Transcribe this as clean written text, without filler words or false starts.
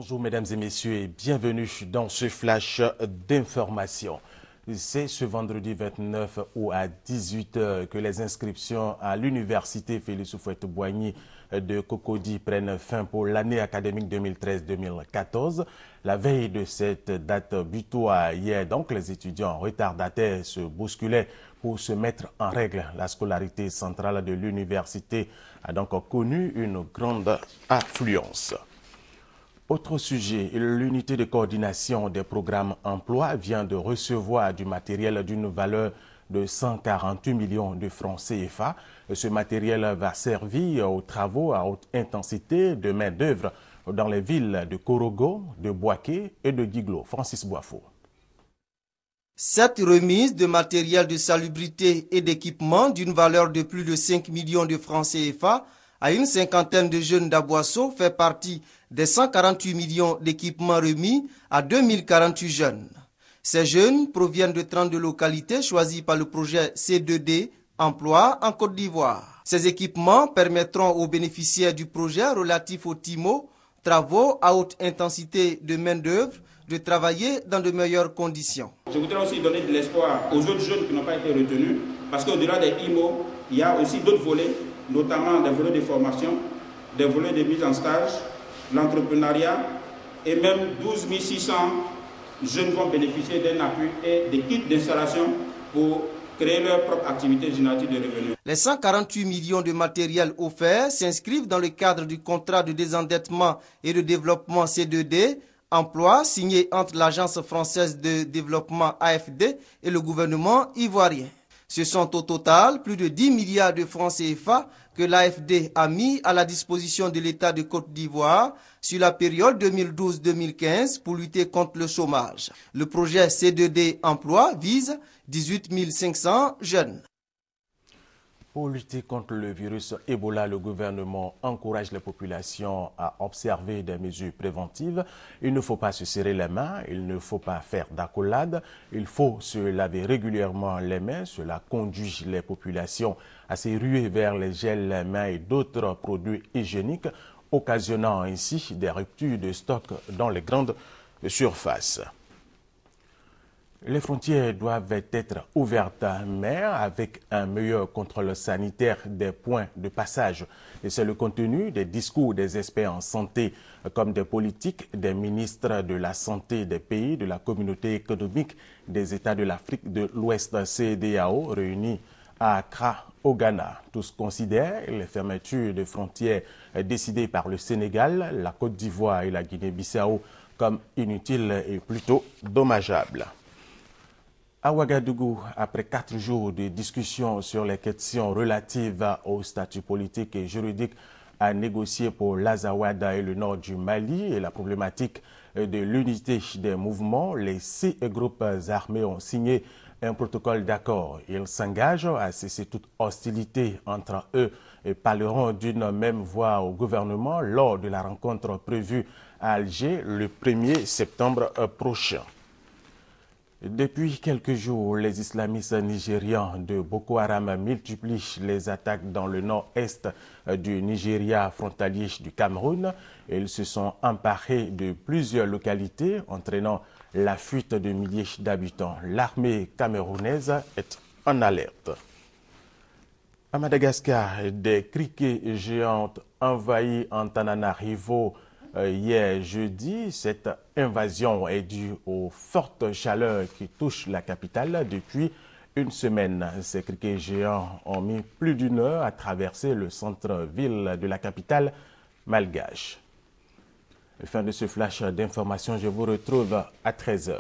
Bonjour mesdames et messieurs et bienvenue dans ce flash d'information. C'est ce vendredi 29 août à 18h que les inscriptions à l'université Félix Houphouët-Boigny de Cocody prennent fin pour l'année académique 2013-2014. La veille de cette date butoir, hier donc, les étudiants retardataires se bousculaient pour se mettre en règle. La scolarité centrale de l'université a donc connu une grande affluence. Autre sujet, l'unité de coordination des programmes emploi vient de recevoir du matériel d'une valeur de 148 millions de francs CFA. Ce matériel va servir aux travaux à haute intensité de main-d'œuvre dans les villes de Korogo, de Boaké et de Guiglo. Francis Boifo. Cette remise de matériel de salubrité et d'équipement d'une valeur de plus de 5 millions de francs CFA à une cinquantaine de jeunes d'Aboisseau fait partie des 148 millions d'équipements remis à 2048 jeunes. Ces jeunes proviennent de 32 localités choisies par le projet C2D Emploi en Côte d'Ivoire. Ces équipements permettront aux bénéficiaires du projet relatif au TIMO, travaux à haute intensité de main-d'œuvre, de travailler dans de meilleures conditions. Je voudrais aussi donner de l'espoir aux autres jeunes qui n'ont pas été retenus, parce qu'au-delà des IMO, il y a aussi d'autres volets, notamment des volets de formation, des volets de mise en stage, l'entrepreneuriat, et même 12 600 jeunes vont bénéficier d'un appui et des kits d'installation pour créer leur propre activité génératrice de revenus. Les 148 millions de matériel offerts s'inscrivent dans le cadre du contrat de désendettement et de développement C2D, emploi signé entre l'Agence française de développement AFD et le gouvernement ivoirien. Ce sont au total plus de 10 milliards de francs CFA que l'AFD a mis à la disposition de l'État de Côte d'Ivoire sur la période 2012-2015 pour lutter contre le chômage. Le projet C2D Emploi vise 18 500 jeunes. Pour lutter contre le virus Ebola, le gouvernement encourage les populations à observer des mesures préventives. Il ne faut pas se serrer les mains, il ne faut pas faire d'accolade, il faut se laver régulièrement les mains. Cela conduit les populations à se ruer vers les gels mains et d'autres produits hygiéniques, occasionnant ainsi des ruptures de stock dans les grandes surfaces. Les frontières doivent être ouvertes, mais avec un meilleur contrôle sanitaire des points de passage. Et c'est le contenu des discours des experts en santé, comme des politiques, des ministres de la santé des pays de la communauté économique des États de l'Afrique de l'Ouest CEDEAO réunis à Accra, au Ghana. Tous considèrent les fermetures de frontières décidées par le Sénégal, la Côte d'Ivoire et la Guinée-Bissau comme inutiles et plutôt dommageables. À Ouagadougou, après 4 jours de discussion sur les questions relatives au statut politique et juridique à négocier pour l'Azawada et le nord du Mali et la problématique de l'unité des mouvements, les 6 groupes armés ont signé un protocole d'accord. Ils s'engagent à cesser toute hostilité entre eux et parleront d'une même voix au gouvernement lors de la rencontre prévue à Alger le 1er septembre prochain. Depuis quelques jours, les islamistes nigérians de Boko Haram multiplient les attaques dans le nord-est du Nigeria frontalier du Cameroun. Ils se sont emparés de plusieurs localités, entraînant la fuite de milliers d'habitants. L'armée camerounaise est en alerte. À Madagascar, des criquets géantes envahis Antananarivo hier jeudi. Cette invasion est due aux fortes chaleurs qui touchent la capitale depuis une semaine. Ces criquets géants ont mis plus d'1 heure à traverser le centre-ville de la capitale malgache. Fin de ce flash d'information, je vous retrouve à 13h.